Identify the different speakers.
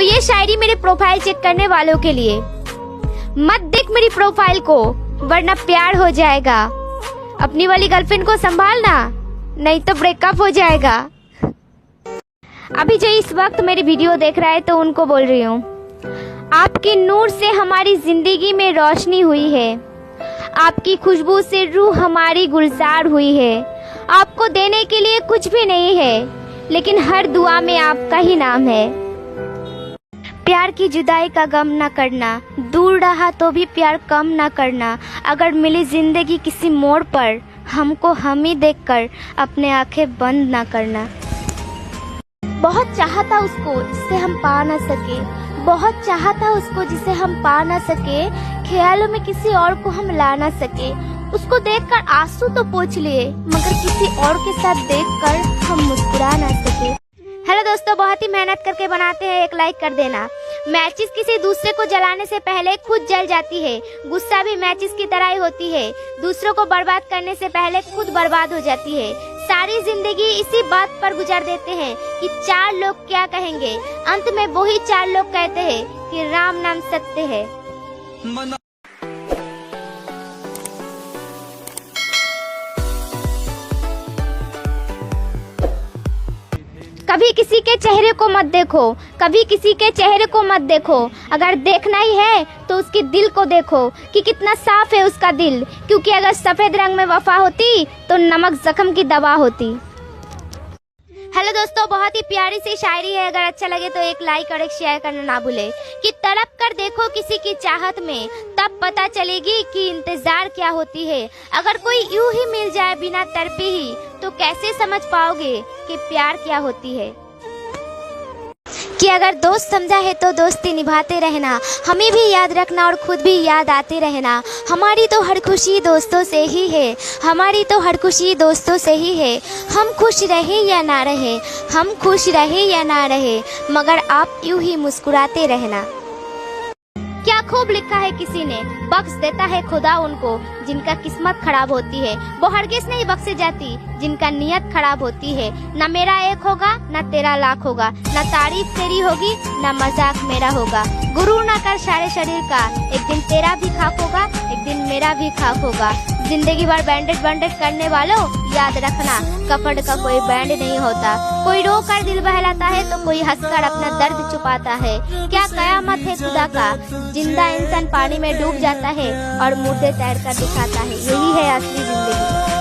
Speaker 1: ये शायरी मेरे profile check करने वालों के लिए। मत देख मेरी प्रोफाइल को, वरना प्यार हो जाएगा। अपनी वाली गर्लफ्रेंड को संभालना, नहीं तो ब्रेकअप हो जाएगा। अभी जो इस वक्त मेरी वीडियो देख रहा है तो उनको बोल रही हूँ, आपके नूर से हमारी जिंदगी में रोशनी हुई है, आपकी खुशबू से रूह हमारी गुलजार हुई है। आपको देने के लिए कुछ भी नहीं है, लेकिन हर दुआ में आपका ही नाम है। प्यार की जुदाई का गम न करना, दूर रहा तो भी प्यार कम न करना। अगर मिली जिंदगी किसी मोड़ पर, हमको हम ही देखकर अपने आंखें बंद न करना। बहुत चाहा था उसको जिसे हम पा न सके, बहुत चाहा था उसको जिसे हम पा न सके। ख्यालों में किसी और को हम ला न सके। उसको देखकर आंसू तो पोंछ लिए, मगर किसी और के साथ देखकर हम मुस्कुरा न सके। हेलो दोस्तों, बहुत ही मेहनत करके बनाते हैं, एक लाइक कर देना। मैचिस किसी दूसरे को जलाने से पहले खुद जल जाती है। गुस्सा भी मैचिस की तरह ही होती है, दूसरों को बर्बाद करने से पहले खुद बर्बाद हो जाती है। सारी जिंदगी इसी बात पर गुजार देते हैं कि चार लोग क्या कहेंगे। अंत में वही चार लोग कहते हैं कि राम नाम सत्य है। कभी किसी के चेहरे को मत देखो, कभी किसी के चेहरे को मत देखो। अगर देखना ही है तो उसके दिल को देखो कि कितना साफ है उसका दिल। क्योंकि अगर सफेद रंग में वफा होती तो नमक जख्म की दवा होती। हेलो दोस्तों, बहुत ही प्यारी सी शायरी है। अगर अच्छा लगे तो एक लाइक और एक शेयर करना ना भूले। कि तड़प कर देखो किसी की चाहत में, तब पता चलेगी कि इंतजार क्या होती है। अगर कोई यूं ही मिल जाए बिना तड़पे ही, तो कैसे समझ पाओगे कि प्यार क्या होती है। कि अगर दोस्त समझा है तो दोस्ती निभाते रहना, हमें भी याद रखना और खुद भी याद आते रहना। हमारी तो हर खुशी दोस्तों से ही है, हमारी तो हर खुशी दोस्तों से ही है। हम खुश रहे या ना रहे, हम खुश रहे या ना रहे, मगर आप यूं ही मुस्कुराते रहना। क्या खूब लिखा है किसी ने, बख्श देता है खुदा उनको जिनका किस्मत खराब होती है। वो हरगिज़ नहीं बख्शे जाती जिनका नियत खराब होती है। न मेरा एक होगा न तेरा लाख होगा, न तारीफ तेरी होगी न मजाक मेरा होगा। गुरूर ना कर सारे शरीर का, एक दिन तेरा भी खाक होगा, एक दिन मेरा भी खाक होगा। जिंदगी भर बैंडेज करने वालों, याद रखना कपड़ का कोई बैंड नहीं होता। कोई रो कर दिल बहलाता है तो कोई हंसकर अपना दर्द छुपाता है। क्या कयामत है खुदा का, जिंदा इंसान पानी में डूब जाता है और मुर्दे तैर कर दिखाता है। यही है असली जिंदगी।